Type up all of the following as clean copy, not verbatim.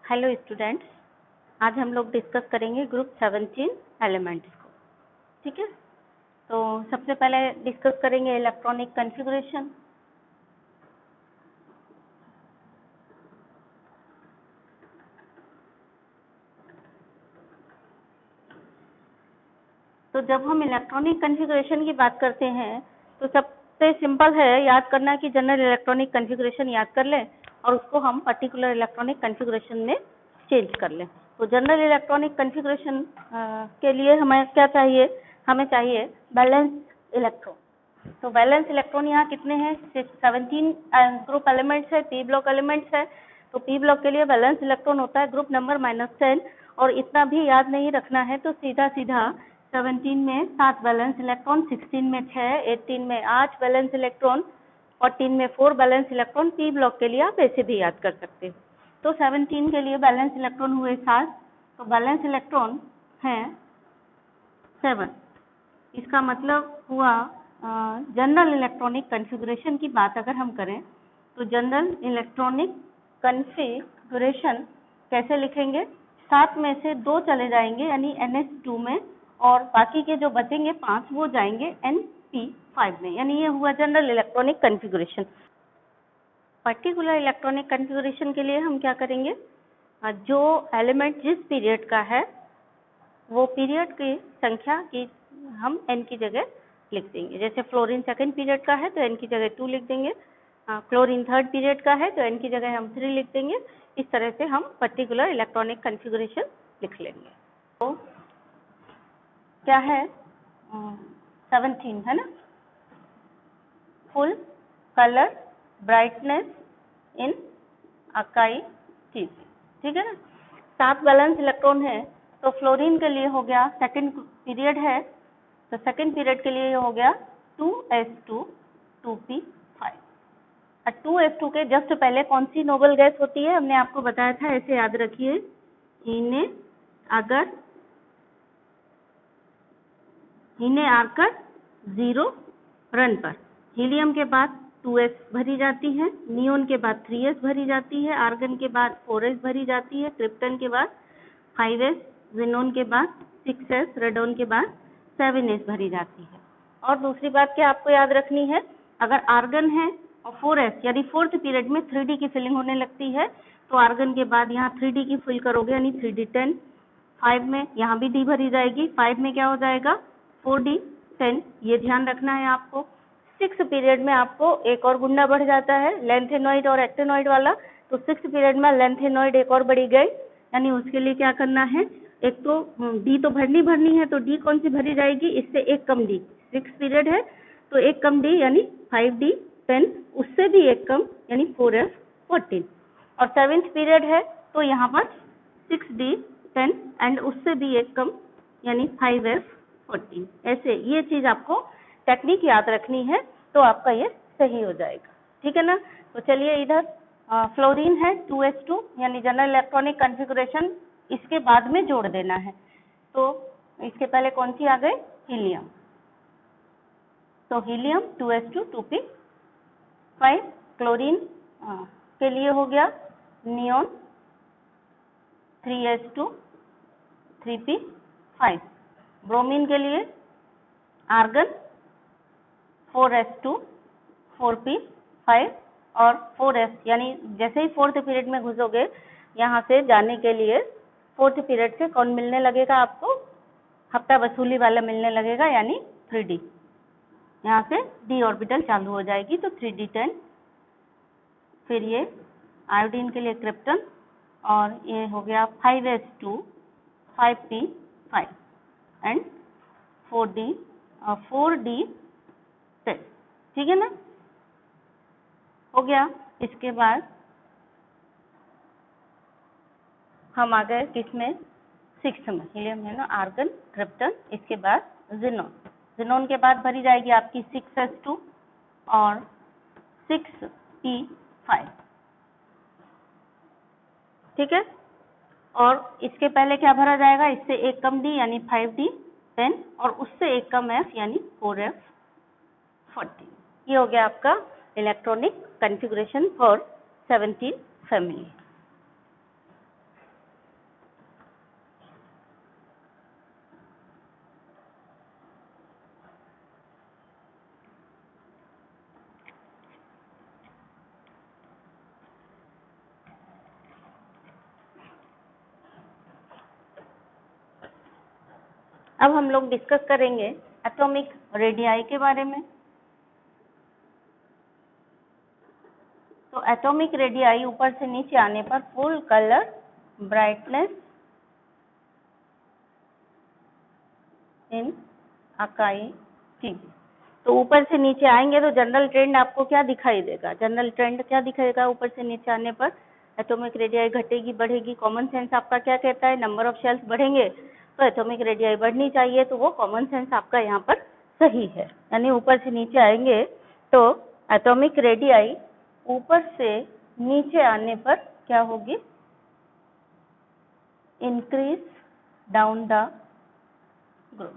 Hello students, आज हम लोग डिस्कस करेंगे ग्रुप 17 एलिमेंट्स को। ठीक है, तो सबसे पहले डिस्कस करेंगे इलेक्ट्रॉनिक कॉन्फ़िगरेशन। तो जब हम इलेक्ट्रॉनिक कॉन्फ़िगरेशन की बात करते हैं तो सबसे सिंपल है याद करना कि जनरल इलेक्ट्रॉनिक कॉन्फ़िगरेशन याद कर लें और उसको हम पर्टिकुलर इलेक्ट्रॉनिक कॉन्फ़िगरेशन में चेंज कर लें। तो जनरल इलेक्ट्रॉनिक कॉन्फ़िगरेशन के लिए हमें क्या चाहिए? हमें चाहिए बैलेंस इलेक्ट्रॉन। तो बैलेंस इलेक्ट्रॉन यहाँ कितने हैं? 17 ग्रुप एलिमेंट्स है, पी ब्लॉक एलिमेंट्स है। तो पी ब्लॉक के लिए बैलेंस इलेक्ट्रॉन होता है ग्रुप नंबर -10 और इतना भी याद नहीं रखना है तो सीधा सीधा 17 में 7 बैलेंस इलेक्ट्रॉन, 16 में 6, 18 में 8 बैलेंस इलेक्ट्रॉन, 14 में 4 बैलेंस इलेक्ट्रॉन। पी ब्लॉक के लिए आप ऐसे भी याद कर सकते हो। तो 17 के लिए बैलेंस इलेक्ट्रॉन हुए 7, तो बैलेंस इलेक्ट्रॉन है 7। इसका मतलब हुआ जनरल इलेक्ट्रॉनिक कॉन्फ़िगरेशन की बात अगर हम करें तो जनरल इलेक्ट्रॉनिक कॉन्फ़िगरेशन कैसे लिखेंगे? 7 में से 2 चले जाएंगे यानी NH2 में और बाकी के जो बचेंगे 5 वो जाएंगे NP5 में, यानी ये हुआ general electronic configuration. Particular electronic configuration के लिए हम क्या करेंगे? जो एलिमेंट जिस पीरियड का है वो पीरियड की संख्या की हम n की जगह लिख देंगे। जैसे फ्लोरीन सेकंड पीरियड का है तो n की जगह 2 लिख देंगे, क्लोरीन थर्ड पीरियड का है तो n की जगह हम 3 लिख देंगे। इस तरह से हम पर्टिकुलर इलेक्ट्रॉनिक कॉन्फ़िगरेशन लिख लेंगे। तो क्या है? 17 है ना, फुल कलर ब्राइटनेस इन अकाई चीज, ठीक है ना। 7 बैलेंस इलेक्ट्रॉन है तो फ्लोरीन के लिए हो गया, सेकंड पीरियड है तो सेकंड पीरियड के लिए हो गया 2s2 2p5। 2s2 के जस्ट पहले कौन सी नोबल गैस होती है? हमने आपको बताया था, ऐसे याद रखिए। इन्हें आकर 0 रन पर हीलियम के बाद 2s भरी जाती है, नियोन के बाद 3s भरी जाती है, आर्गन के बाद 4s भरी जाती है, क्रिप्टन के बाद 5s, जिनोन के बाद 6s, रेडोन के बाद 7s भरी जाती है। और दूसरी बात क्या आपको याद रखनी है? अगर आर्गन है और 4s यानी फोर्थ पीरियड में 3d की फिलिंग होने लगती है तो आर्गन के बाद यहाँ 3d की फिल करोगे यानी 3d10। 5 में यहाँ भी d भरी जाएगी, 5 में क्या हो जाएगा? 4d10। ये ध्यान रखना है आपको। 6 पीरियड में आपको एक और गुंडा बढ़ जाता है, लेंथेनॉइड और एक्टेनॉइड वाला। तो 6 पीरियड में लेंथेनॉइड एक और बढ़ी गई, यानी उसके लिए क्या करना है? एक तो डी तो भरनी है, तो डी कौन सी भरी जाएगी? इससे एक कम डी। 6 पीरियड है तो एक कम डी यानी 5d10, उससे भी एक कम यानी 4f14। और 7th पीरियड है तो यहाँ पर 6d10 एंड उससे भी एक कम यानी 5f14। ऐसे ये चीज आपको टेक्निक याद रखनी है तो आपका ये सही हो जाएगा, ठीक है ना। तो चलिए इधर फ्लोरीन है 2s2 यानी जनरल इलेक्ट्रॉनिक कॉन्फ़िगरेशन इसके बाद में जोड़ देना है। तो इसके पहले कौन सी आ गई? हीलियम। तो हीलियम 2s2 2p5। क्लोरीन के लिए हो गया नियोन 3s2 3p5। ब्रोमीन के लिए आर्गन 4s2 4p5 और 4s, यानी जैसे ही फोर्थ पीरियड में घुसोगे यहाँ से जाने के लिए फोर्थ पीरियड से कौन मिलने लगेगा आपको? हफ्ता वसूली वाला मिलने लगेगा यानी 3d। यहाँ से d ऑर्बिटल चालू हो जाएगी तो 3d10। फिर ये आयोडीन के लिए क्रिप्टन और ये हो गया 5s2 5p5 एंड 4d10, ठीक है ना, हो गया। इसके बाद हम आ गए किसमें? 6th में, हीलियम है ना, आर्गन, क्रिप्टन, इसके बाद जिनोन। जिनोन के बाद भरी जाएगी आपकी 6s2 और 6p5, ठीक है। और इसके पहले क्या भरा जाएगा? इससे एक कम डी यानी 5d10 और उससे एक कम f यानी 4f14। ये हो गया आपका इलेक्ट्रॉनिक कॉन्फ़िगरेशन फॉर 17 फैमिली। अब हम लोग डिस्कस करेंगे एटॉमिक रेडियाई के बारे में। तो एटॉमिक रेडियाई ऊपर से नीचे आने पर फुल कलर ब्राइटनेस इन अकाई टीवी। तो ऊपर से नीचे आएंगे तो जनरल ट्रेंड आपको क्या दिखाई देगा? जनरल ट्रेंड क्या दिखाएगा? ऊपर से नीचे आने पर एटॉमिक रेडियाई घटेगी बढ़ेगी। कॉमन सेंस आपका क्या कहता है? नंबर ऑफ शेल्स बढ़ेंगे तो एटॉमिक रेडियाई बढ़नी चाहिए, तो वो कॉमन सेंस आपका यहाँ पर सही है। यानी ऊपर से नीचे आएंगे तो एटॉमिक रेडियाई ऊपर से नीचे आने पर क्या होगी? Increase down the group.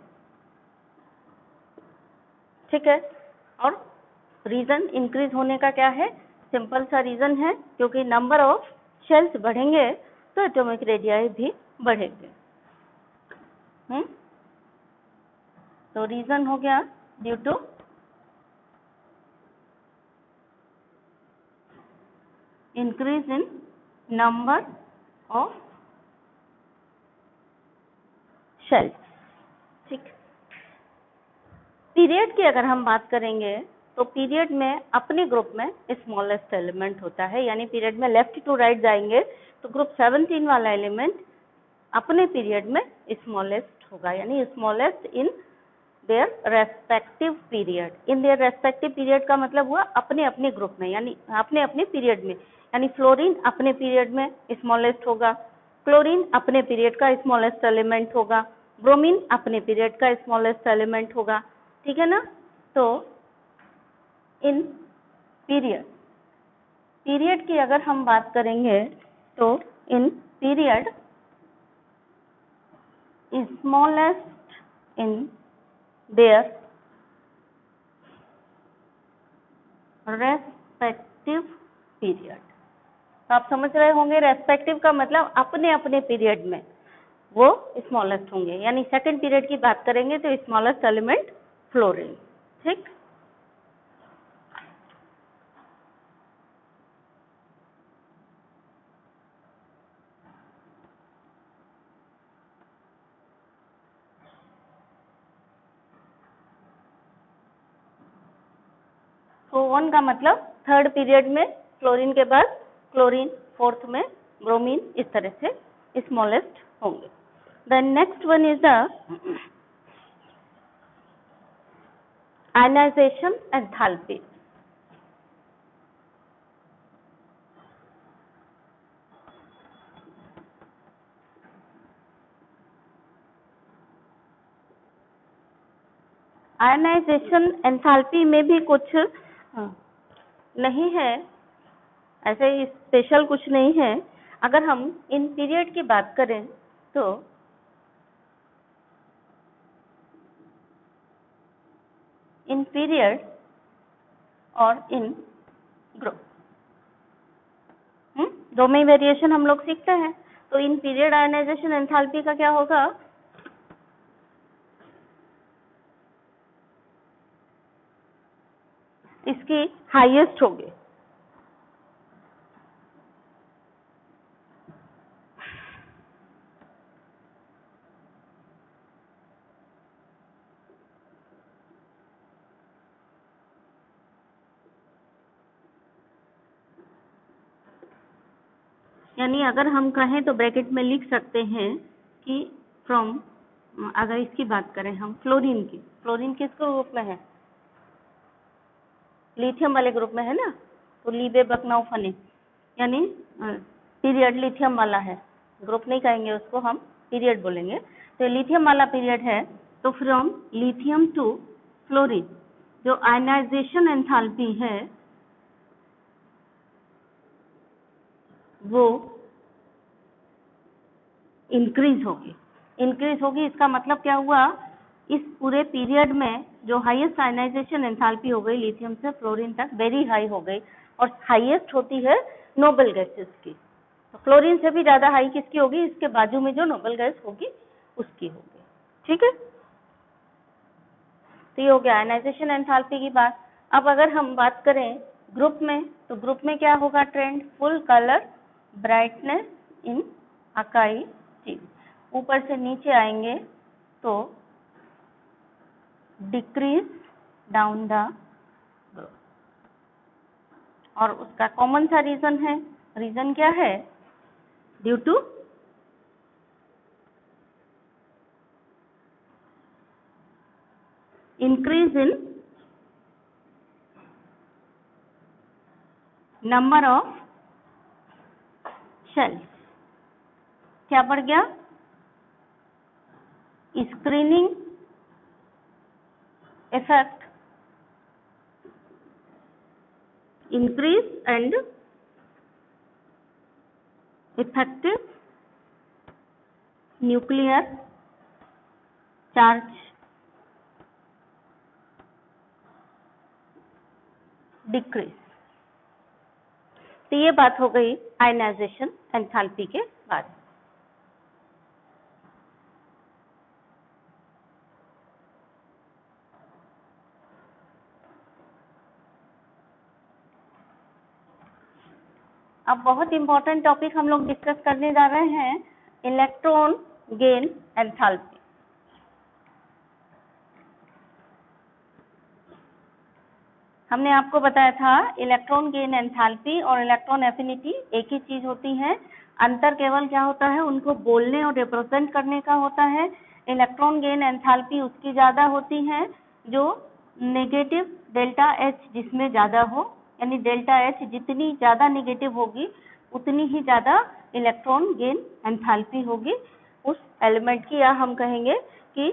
ठीक है। और रीजन इंक्रीज होने का क्या है? सिंपल सा रीजन है, क्योंकि नंबर ऑफ शेल्स बढ़ेंगे तो एटॉमिक रेडियाई भी बढ़ेंगे। तो रीजन हो गया due to increase in number of shells. ठीक। पीरियड की अगर हम बात करेंगे तो पीरियड में अपने ग्रुप में स्मॉलेस्ट एलिमेंट होता है, यानी पीरियड में लेफ्ट टू राइट जाएंगे तो ग्रुप 17 वाला एलिमेंट अपने पीरियड में स्मॉलेस्ट होगा, यानी smallest in their respective period. In their respective period का मतलब हुआ अपने अपने ग्रुप में, यानी अपने अपने पीरियड में। यानी फ्लोरीन अपने पीरियड में स्मॉलेस्ट होगा, क्लोरीन अपने पीरियड का स्मॉलेस्ट एलिमेंट होगा, ब्रोमीन अपने पीरियड का स्मॉलेस्ट एलिमेंट होगा। ठीक है ना? तो इन पीरियड की अगर हम बात करेंगे तो in period smallest in their respective period. तो आप समझ रहे होंगे रेस्पेक्टिव का मतलब अपने अपने पीरियड में वो स्मॉलेस्ट होंगे। यानी सेकंड पीरियड की बात करेंगे तो स्मॉलेस्ट एलिमेंट फ्लोरीन। ठीक। तो वन का मतलब थर्ड पीरियड में फ्लोरीन के बाद क्लोरीन, फोर्थ में ब्रोमीन, इस तरह से स्मॉलेस्ट होंगे। The next one is the ionization enthalpy. Ionization enthalpy में भी कुछ नहीं है, ऐसे ही स्पेशल कुछ नहीं है। अगर हम इन पीरियड की बात करें तो इन पीरियड और इन ग्रुप दो में वेरिएशन हम लोग सीखते हैं। तो इन पीरियड आयनाइजेशन एंथैल्पी का क्या होगा? इसकी हाईएस्ट होगी। यानी अगर हम कहें तो ब्रैकेट में लिख सकते हैं कि फ्रॉम, अगर इसकी बात करें हम फ्लोरीन की, फ्लोरीन किस ग्रुप में है? लिथियम वाले ग्रुप में है ना। तो लीबे बकनाउ फने, यानी पीरियड लिथियम वाला है, ग्रुप नहीं कहेंगे उसको, हम पीरियड बोलेंगे। तो लिथियम वाला पीरियड है, तो फ्रॉम लिथियम टू फ्लोरीन जो आयनाइजेशन एंथैल्पी है वो इंक्रीज होगी। इंक्रीज होगी इसका मतलब क्या हुआ? इस पूरे पीरियड में जो हाईएस्ट आयनाइजेशन एंथैल्पी हो गई लिथियम से फ्लोरीन तक वेरी हाई हो गई, और हाईएस्ट होती है नोबल गैसेस की। तो फ्लोरीन से भी ज्यादा हाई किसकी होगी? इसके बाजू में जो नोबल गैस होगी उसकी होगी। ठीक है। तो ये हो गया आयनाइजेशन एंथैल्पी की बात। अब अगर हम बात करें ग्रुप में, तो ग्रुप में क्या होगा ट्रेंड? फुल कलर ब्राइटनेस इन अकाई टीवी। ऊपर से नीचे आएंगे तो डिक्रीज डाउन द ग्रुप। और उसका कॉमन सा रीजन है, रीजन क्या है? Due to increase in number of shells. क्या बढ़ गया? Screening effect increase and effective nuclear charge decrease. तो ये बात हो गई आयनाइजेशन एंथैल्पी के बारे में। अब बहुत इंपॉर्टेंट टॉपिक हम लोग डिस्कस करने जा रहे हैं, इलेक्ट्रॉन गेन एंथैल्पी। हमने आपको बताया था इलेक्ट्रॉन गेन एंथैल्पी और इलेक्ट्रॉन एफिनिटी एक ही चीज होती है, अंतर केवल क्या होता है, उनको बोलने और रिप्रेजेंट करने का होता है। इलेक्ट्रॉन गेन एंथैल्पी उसकी ज्यादा होती है जो नेगेटिव डेल्टा एच जिसमें ज्यादा हो, यानी डेल्टा एच जितनी ज्यादा नेगेटिव होगी उतनी ही ज्यादा इलेक्ट्रॉन गेन एंथैल्पी होगी उस एलिमेंट की, या हम कहेंगे कि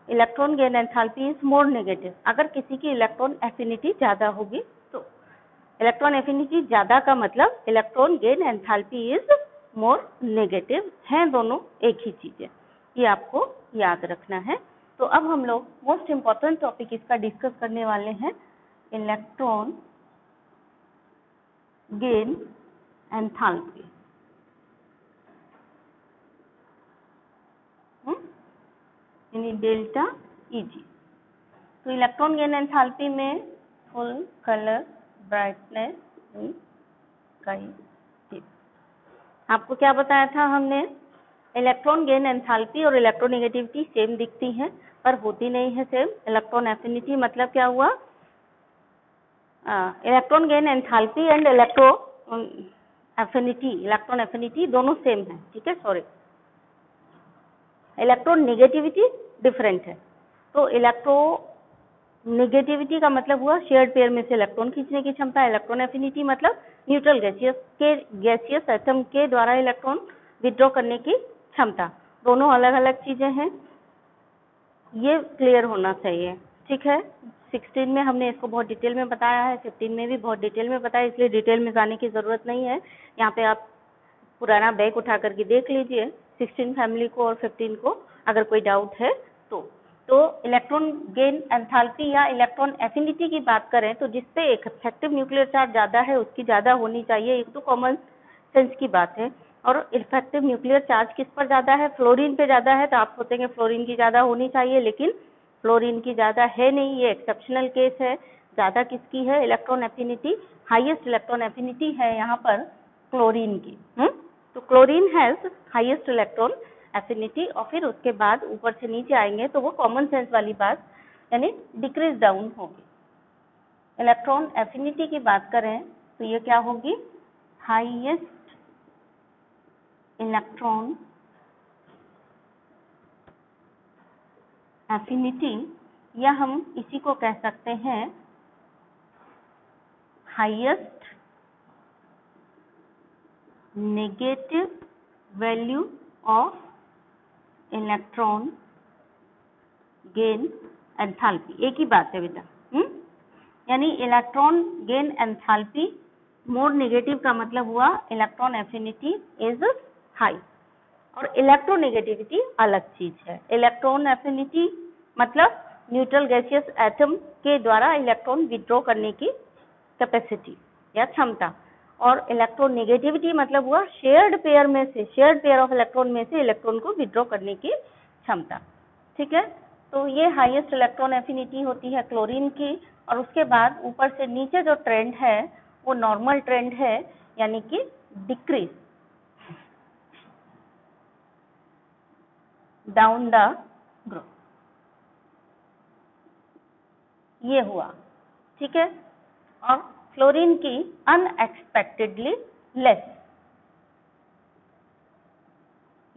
electron gain enthalpy is more negative. अगर किसी की इलेक्ट्रॉन एफिनिटी ज्यादा होगी तो इलेक्ट्रॉन एफिनिटी ज्यादा का मतलब electron gain enthalpy is more negative, हैं दोनों एक ही चीज है, ये आपको याद रखना है। तो अब हम लोग मोस्ट इम्पॉर्टेंट टॉपिक इसका डिस्कस करने वाले हैं, इलेक्ट्रॉन गेन एंथैल्पी। यानी डेल्टा Eg। तो इलेक्ट्रॉन गेन एंथैल्पी में फुल कलर ब्राइटनेस स्काई। आपको क्या बताया था हमने? इलेक्ट्रॉन गेन एंथैल्पी और इलेक्ट्रोनेगेटिविटी सेम दिखती हैं पर होती नहीं है सेम। इलेक्ट्रॉन एफिनिटी मतलब क्या हुआ? Electron gain enthalpy and electron affinity दोनों सेम है, ठीक है, सॉरी। इलेक्ट्रॉन नेगेटिविटी डिफरेंट है। तो इलेक्ट्रोनेगेटिविटी का मतलब हुआ शेयर्ड पेयर में से इलेक्ट्रॉन खींचने की क्षमता। इलेक्ट्रॉन एफिनिटी मतलब न्यूट्रल गैसियस एटम के द्वारा इलेक्ट्रॉन विथड्रॉ करने की क्षमता। दोनों अलग अलग चीजें हैं, ये क्लियर होना चाहिए, ठीक है। 16 में हमने इसको बहुत डिटेल में बताया है, 15 में भी बहुत डिटेल में बताया, इसलिए डिटेल में जाने की जरूरत नहीं है। यहाँ पे आप पुराना बैग उठा करके देख लीजिए 16 फैमिली को और 15 को, अगर कोई डाउट है तो इलेक्ट्रॉन गेन एंथैल्पी या इलेक्ट्रॉन एफिनिटी की बात करें तो जिसपे एक इफेक्टिव न्यूक्लियर चार्ज ज्यादा है उसकी ज्यादा होनी चाहिए, एक तो कॉमन सेंस की बात है। और इफेक्टिव न्यूक्लियर चार्ज किस पर ज्यादा है? फ्लोरीन पे ज्यादा है, तो आप सोचेंगे फ्लोरीन की ज्यादा होनी चाहिए, लेकिन फ्लोरीन की ज्यादा है नहीं, ये एक्सेप्शनल केस है। ज्यादा किसकी है? Electron affinity, highest electron affinity है यहाँ पर क्लोरीन की। तो chlorine has highest electron affinity, और फिर उसके बाद ऊपर से नीचे आएंगे तो वो कॉमन सेंस वाली बात यानी डिक्रीज डाउन होगी। इलेक्ट्रॉन एफिनिटी की बात करें तो ये क्या होगी? हाईएस्ट इलेक्ट्रॉन एफिनिटी, या हम इसी को कह सकते हैं highest negative value of electron gain enthalpy. एक ही बात है बेटा, यानी electron gain enthalpy more negative का मतलब हुआ इलेक्ट्रॉन एफिनिटी इज हाई, और इलेक्ट्रोनेगेटिविटी अलग चीज है। इलेक्ट्रॉन एफिनिटी मतलब न्यूट्रल गैसियस एटम के द्वारा इलेक्ट्रॉन विथड्रॉ करने की कैपेसिटी या क्षमता, और इलेक्ट्रोनेगेटिविटी मतलब हुआ शेयर्ड पेयर ऑफ इलेक्ट्रॉन में से इलेक्ट्रॉन को विथड्रॉ करने की क्षमता, ठीक है। तो ये हाईएस्ट इलेक्ट्रॉन एफिनिटी होती है क्लोरीन की, और उसके बाद ऊपर से नीचे जो ट्रेंड है वो नॉर्मल ट्रेंड है, यानी कि डिक्रीज डाउन द ग्रुप। ये हुआ, ठीक है। और फ्लोरीन की unexpectedly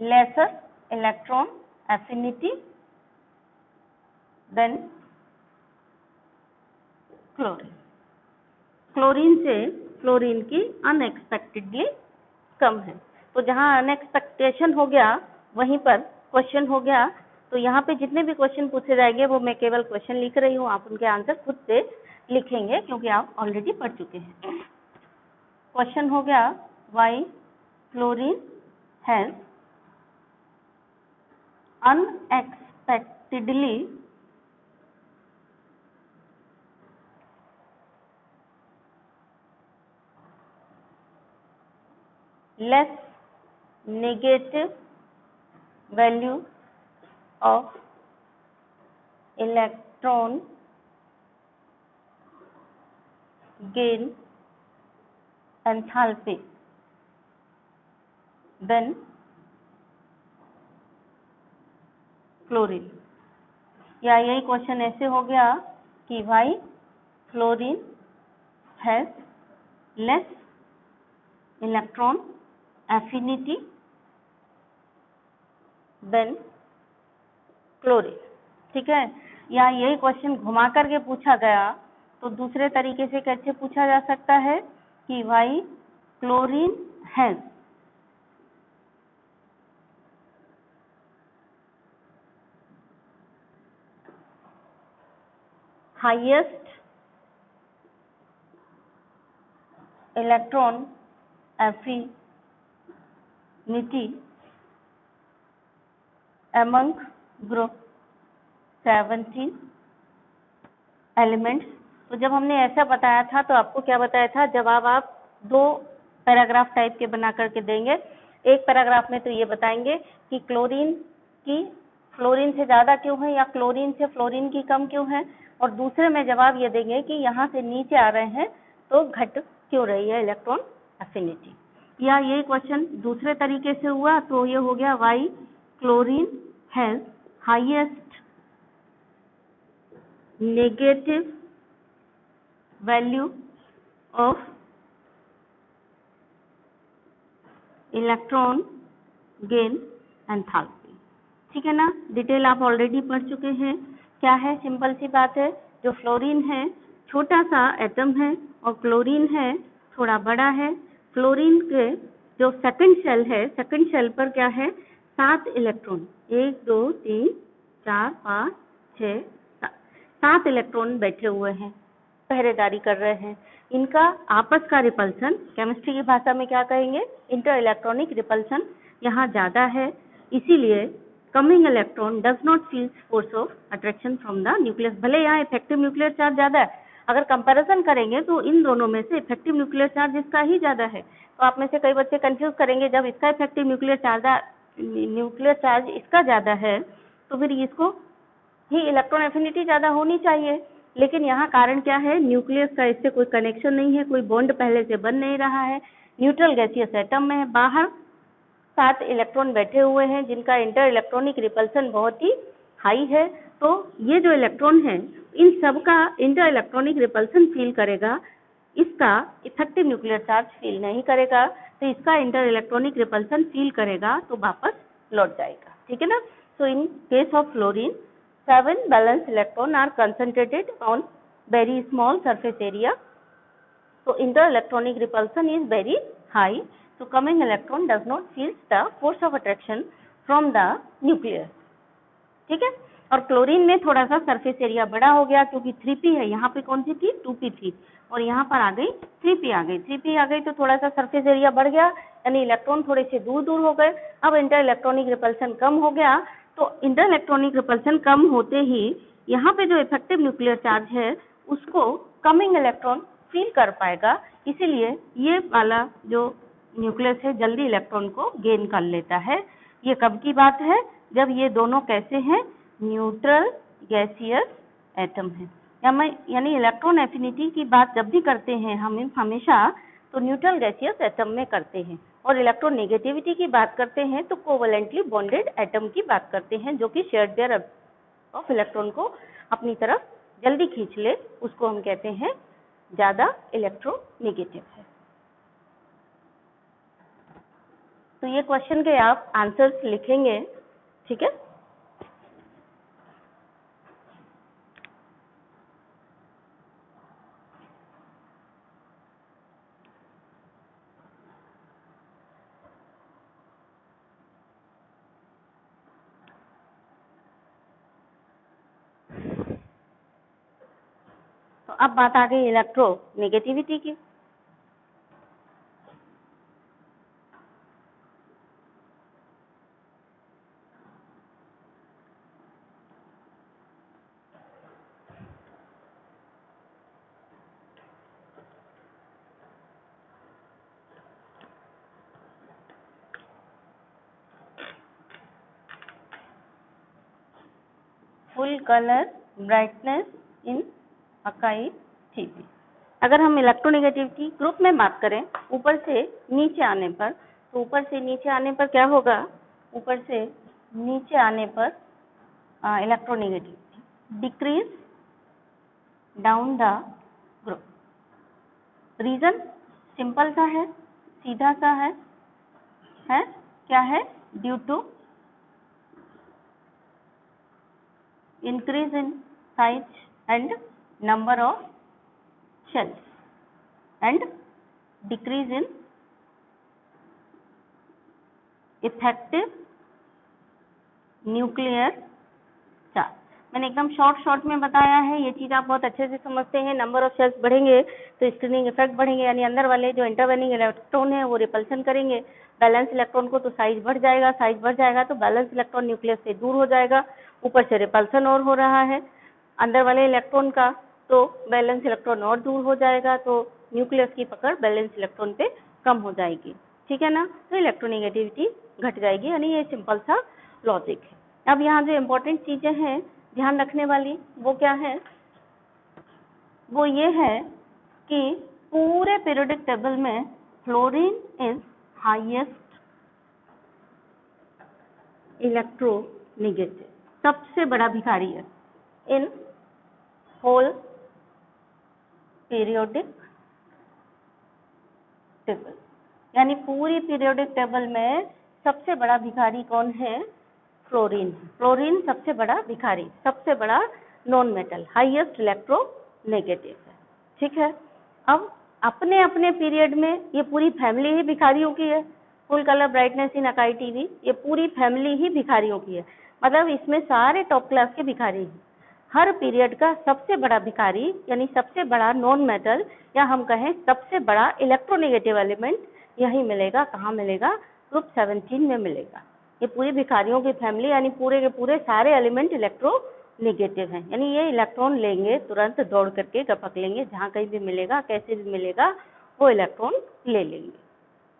lesser electron affinity than chlorine. Chlorine से फ्लोरीन की अनएक्सपेक्टेडली कम है। तो जहाँ अनएक्सपेक्टेशन हो गया वहीं पर क्वेश्चन हो गया। तो यहाँ पे जितने भी क्वेश्चन पूछे जाएंगे वो मैं केवल क्वेश्चन लिख रही हूँ, आप उनके आंसर खुद से लिखेंगे क्योंकि आप ऑलरेडी पढ़ चुके हैं। क्वेश्चन हो गया why fluorine has unexpectedly less negative value of electron gain enthalpy than chlorine. या यही क्वेश्चन ऐसे हो गया कि why fluorine has less electron affinity than chlorine, ठीक है। या यही क्वेश्चन घुमा करके पूछा गया तो दूसरे तरीके से कैसे पूछा जा सकता है कि why chlorine has highest electron affinity among group 17 elements. तो जब हमने ऐसा बताया था तो आपको क्या बताया था, जवाब आप 2 पैराग्राफ टाइप के बना करके देंगे। एक पैराग्राफ में तो ये बताएंगे कि क्लोरीन की फ्लोरीन से ज़्यादा क्यों है या क्लोरीन से फ्लोरीन की कम क्यों है, और दूसरे में जवाब ये देंगे कि यहाँ से नीचे आ रहे हैं तो घट क्यों रही है इलेक्ट्रॉन एफिनिटी। या ये क्वेश्चन दूसरे तरीके से हुआ तो ये हो गया why chlorine has highest negative value of electron gain enthalpy, ठीक है ना। डिटेल आप ऑलरेडी पढ़ चुके हैं। क्या है, सिंपल सी बात है, जो फ्लोरीन है छोटा सा एटम है और क्लोरीन है थोड़ा बड़ा है। फ्लोरीन के जो सेकंड शेल है, सेकंड शेल पर क्या है 7 इलेक्ट्रॉन, 1 2 3 4 5 6 7 इलेक्ट्रॉन बैठे हुए हैं, पहरेदारी कर रहे हैं। इनका आपस का रिपल्सन केमिस्ट्री की भाषा में क्या कहेंगे, इंटर इलेक्ट्रॉनिक रिपल्सन यहाँ ज़्यादा है। इसीलिए coming electron does not feel force of attraction from the nucleus. भले यहाँ इफेक्टिव न्यूक्लियर चार्ज ज़्यादा है, अगर कंपैरिजन करेंगे तो इन दोनों में से इफेक्टिव न्यूक्लियर चार्ज इसका ही ज़्यादा है। तो आप में से कई बच्चे कंफ्यूज करेंगे, जब इसका इफेक्टिव न्यूक्लियर चार्ज इसका ज़्यादा है तो फिर इसको ही इलेक्ट्रॉन एफिनिटी ज़्यादा होनी चाहिए। लेकिन यहाँ कारण क्या है, न्यूक्लियस का इससे कोई कनेक्शन नहीं है, कोई बॉन्ड पहले से बन नहीं रहा है, न्यूट्रल गैसियस एटम में है, बाहर 7 इलेक्ट्रॉन बैठे हुए हैं जिनका इंटर इलेक्ट्रॉनिक रिपल्सन बहुत ही हाई है। तो ये जो इलेक्ट्रॉन है इन सब का इंटर इलेक्ट्रॉनिक रिपल्सन फील करेगा, इसका इफेक्टिव न्यूक्लियर चार्ज फील नहीं करेगा। तो इसका इंटर इलेक्ट्रॉनिक रिपल्सन फील करेगा तो वापस लौट जाएगा, ठीक है ना। So in case of fluorine 7 valence electron are concentrated on very small surface area. So inter-electronic repulsion is very high. So coming electron does not feel the force of attraction from the nucleus. ठीक है। और chlorine में थोड़ा सा surface area बड़ा हो गया क्योंकि 3p है, यहाँ पे कौन सी थी 2p थी और यहाँ पर आ गई 3p आ गई। 3p आ गई तो थोड़ा सा सरफेस एरिया बढ़ गया, यानी इलेक्ट्रॉन थोड़े से दूर दूर हो गए। अब इंटर इलेक्ट्रॉनिक रिपल्सन कम हो गया, तो इंटर इलेक्ट्रॉनिक रिपल्सन कम होते ही यहाँ पे जो इफेक्टिव न्यूक्लियर चार्ज है उसको कमिंग इलेक्ट्रॉन फील कर पाएगा। इसीलिए ये वाला जो न्यूक्लियस है जल्दी इलेक्ट्रॉन को गेन कर लेता है। ये कब की बात है, जब ये दोनों कैसे हैं, न्यूट्रल गैसियस एटम है। यानी इलेक्ट्रॉन एफिनिटी की बात जब भी करते हैं हम हमेशा तो न्यूट्रल गैसियस एटम में करते हैं, और इलेक्ट्रॉन नेगेटिविटी की बात करते हैं तो कोवैलेंटली बॉन्डेड एटम की बात करते हैं जो कि शेयर्ड पेयर ऑफ इलेक्ट्रॉन को अपनी तरफ जल्दी खींच ले उसको हम कहते हैं ज़्यादा इलेक्ट्रोनेगेटिव है। तो ये क्वेश्चन के आप आंसर्स लिखेंगे, ठीक है। तो अब बात आ गई इलेक्ट्रोनेगेटिविटी की। फुल कलर ब्राइटनेस इन अकाई टीवी। अगर हम इलेक्ट्रोनेगेटिविटी ग्रुप में बात करें ऊपर से नीचे आने पर, तो ऊपर से नीचे आने पर क्या होगा, ऊपर से नीचे आने पर electronegativity decrease down the group. Reason simple सा है, सीधा सा है क्या है, due to increase in size and number of shells and decrease in effective nuclear charge। मैंने एकदम शॉर्ट में बताया है, ये चीज़ आप बहुत अच्छे से समझते हैं। नंबर ऑफ शेल्स बढ़ेंगे तो स्क्रीनिंग इफेक्ट बढ़ेंगे, यानी अंदर वाले जो इंटरवेनिंग इलेक्ट्रॉन है वो रिपल्सन करेंगे बैलेंस इलेक्ट्रॉन को, तो साइज बढ़ जाएगा तो बैलेंस इलेक्ट्रॉन न्यूक्लियस से दूर हो जाएगा, ऊपर से रिपल्सन और हो रहा है अंदर वाले इलेक्ट्रॉन का, तो बैलेंस इलेक्ट्रॉन और दूर हो जाएगा, तो न्यूक्लियस की पकड़ बैलेंस इलेक्ट्रॉन पे कम हो जाएगी, ठीक है ना। तो इलेक्ट्रोनेगेटिविटी घट जाएगी, यानी ये सिंपल सा लॉजिक है। अब यहाँ जो इम्पोर्टेंट चीजें हैं ध्यान रखने वाली वो क्या है, वो ये है कि पूरे पीरियोडिक टेबल में फ्लोरीन इज हाईएस्ट इलेक्ट्रोनेगेटिव, सबसे बड़ा भिखारी है इन होल पीरियोडिक टेबल। यानी पूरी पीरियोडिक टेबल में सबसे बड़ा भिखारी कौन है, फ्लोरीन। फ्लोरीन सबसे बड़ा भिखारी, सबसे बड़ा नॉन मेटल, हाईएस्ट इलेक्ट्रोनेगेटिव है, ठीक है। अब अपने अपने पीरियड में ये पूरी फैमिली ही भिखारियों की है। फुल कलर ब्राइटनेस इन अकाई टीवी, ये पूरी फैमिली ही भिखारियों की है, मतलब इसमें सारे टॉप क्लास के भिखारी हैं। हर पीरियड का सबसे बड़ा भिखारी यानी सबसे बड़ा नॉन मेटल या हम कहें सबसे बड़ा इलेक्ट्रोनेगेटिव एलिमेंट यही मिलेगा। कहाँ मिलेगा, ग्रुप 17 में मिलेगा। ये पूरी भिखारियों की फैमिली यानी पूरे के पूरे सारे एलिमेंट इलेक्ट्रोनेगेटिव हैं, यानी ये इलेक्ट्रॉन लेंगे तुरंत दौड़ करके गपक लेंगे, जहाँ कहीं भी मिलेगा कैसे भी मिलेगा वो इलेक्ट्रॉन ले लेंगे,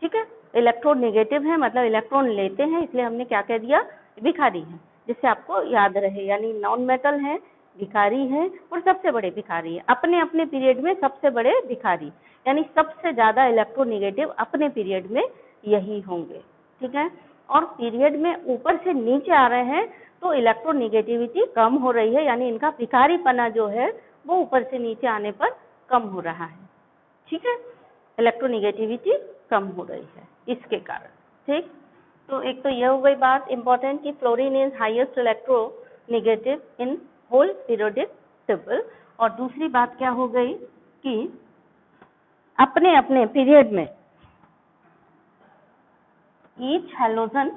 ठीक है। इलेक्ट्रोनेगेटिव है मतलब इलेक्ट्रॉन लेते हैं, इसलिए हमने क्या कह दिया, भिखारी है, जिससे आपको याद रहे। यानी नॉन मेटल है, भिखारी है और सबसे बड़े भिखारी है। अपने अपने पीरियड में सबसे बड़े भिखारी यानी सबसे ज्यादा इलेक्ट्रोनेगेटिव अपने पीरियड में यही होंगे, ठीक है। और पीरियड में ऊपर से नीचे आ रहे हैं तो इलेक्ट्रोनेगेटिविटी कम हो रही है, यानी इनका भिखारीपना जो है वो ऊपर से नीचे आने पर कम हो रहा है, ठीक है। इलेक्ट्रोनेगेटिविटी कम हो रही है इसके कारण, ठीक। तो एक तो यह हो गई बात इंपॉर्टेंट कि fluorine is highest electronegative in whole periodic table. और दूसरी बात क्या हो गई कि अपने अपने पीरियड में each halogen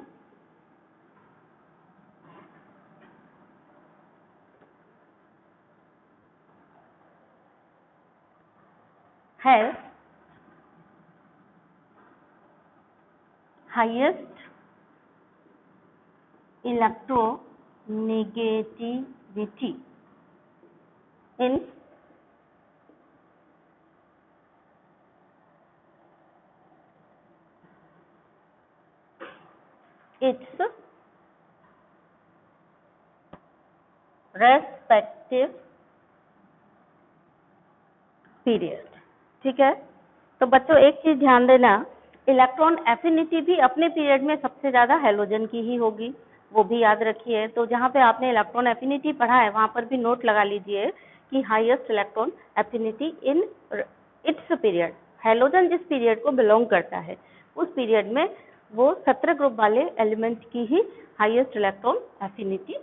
has highest electronegativity in its respective period, ठीक है। तो बच्चों एक चीज ध्यान देना, इलेक्ट्रॉन एफिनिटी भी अपने पीरियड में सबसे ज्यादा हैलोजन की ही होगी, वो भी याद रखिए। तो जहाँ पे आपने इलेक्ट्रॉन एफिनिटी पढ़ा है वहाँ पर भी नोट लगा लीजिए की highest electron affinity in its period. Halogen जिस पीरियड को बिलोंग करता है उस पीरियड में वो 17 ग्रुप वाले एलिमेंट की ही हाईएस्ट इलेक्ट्रॉन एफिनिटी